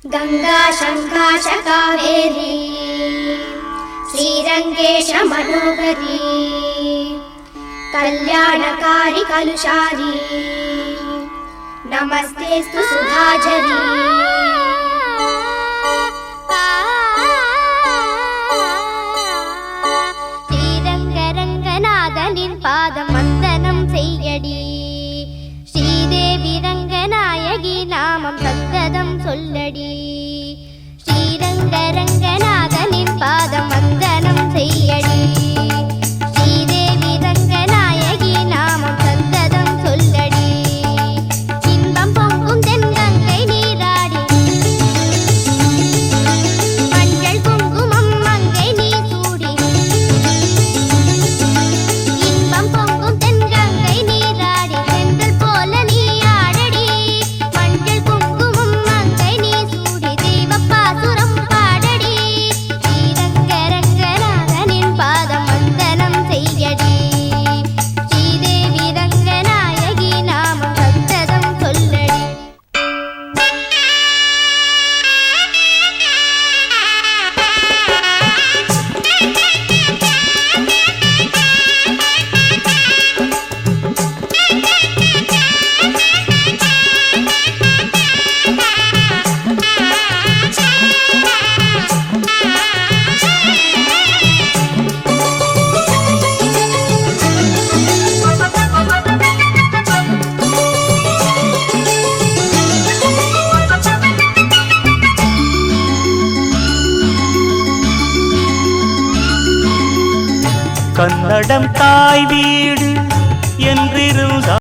गंगा शंकाश कावेरी श्रीरंगेश मनोहरी कल्याणकारी कलुषारी नमस्तेस्तु सुधाझरी श्रीरंगरंगनाथनिन पादम वंदनम सेय्यडी श्रीदेवी रंगनायकी नामम सत्तदम सोल्लडी श्रीरंगरंगनाथनिन पादम वंदनम सेय्यडी श्रीदेवी रंगनायकी नामम सत्तदम सोल्लडी इன்பம் பொங்கும் தென்கங்கை நீராடி மஞ்சள் குங்குமம் மங்கை நீ சூடி இன்பம் பொங்கும் தென்கங்கை நீராடி செந்தல் போல நீ ஆடடி மஞ்சள் குங்குமம் மங்கை நீ சூடி தெய்வப்பாசுரம் பாடடி ஸ்ரீரங்கரங்கநாதனின் பாதம் வந்தனம் செய்யடி ஸ்ரீதேவி ரங்கநாயகி நாமம் சத்ததம் சொல்லடி கன்னடம் தாய் வீடு என்றிருந்தால்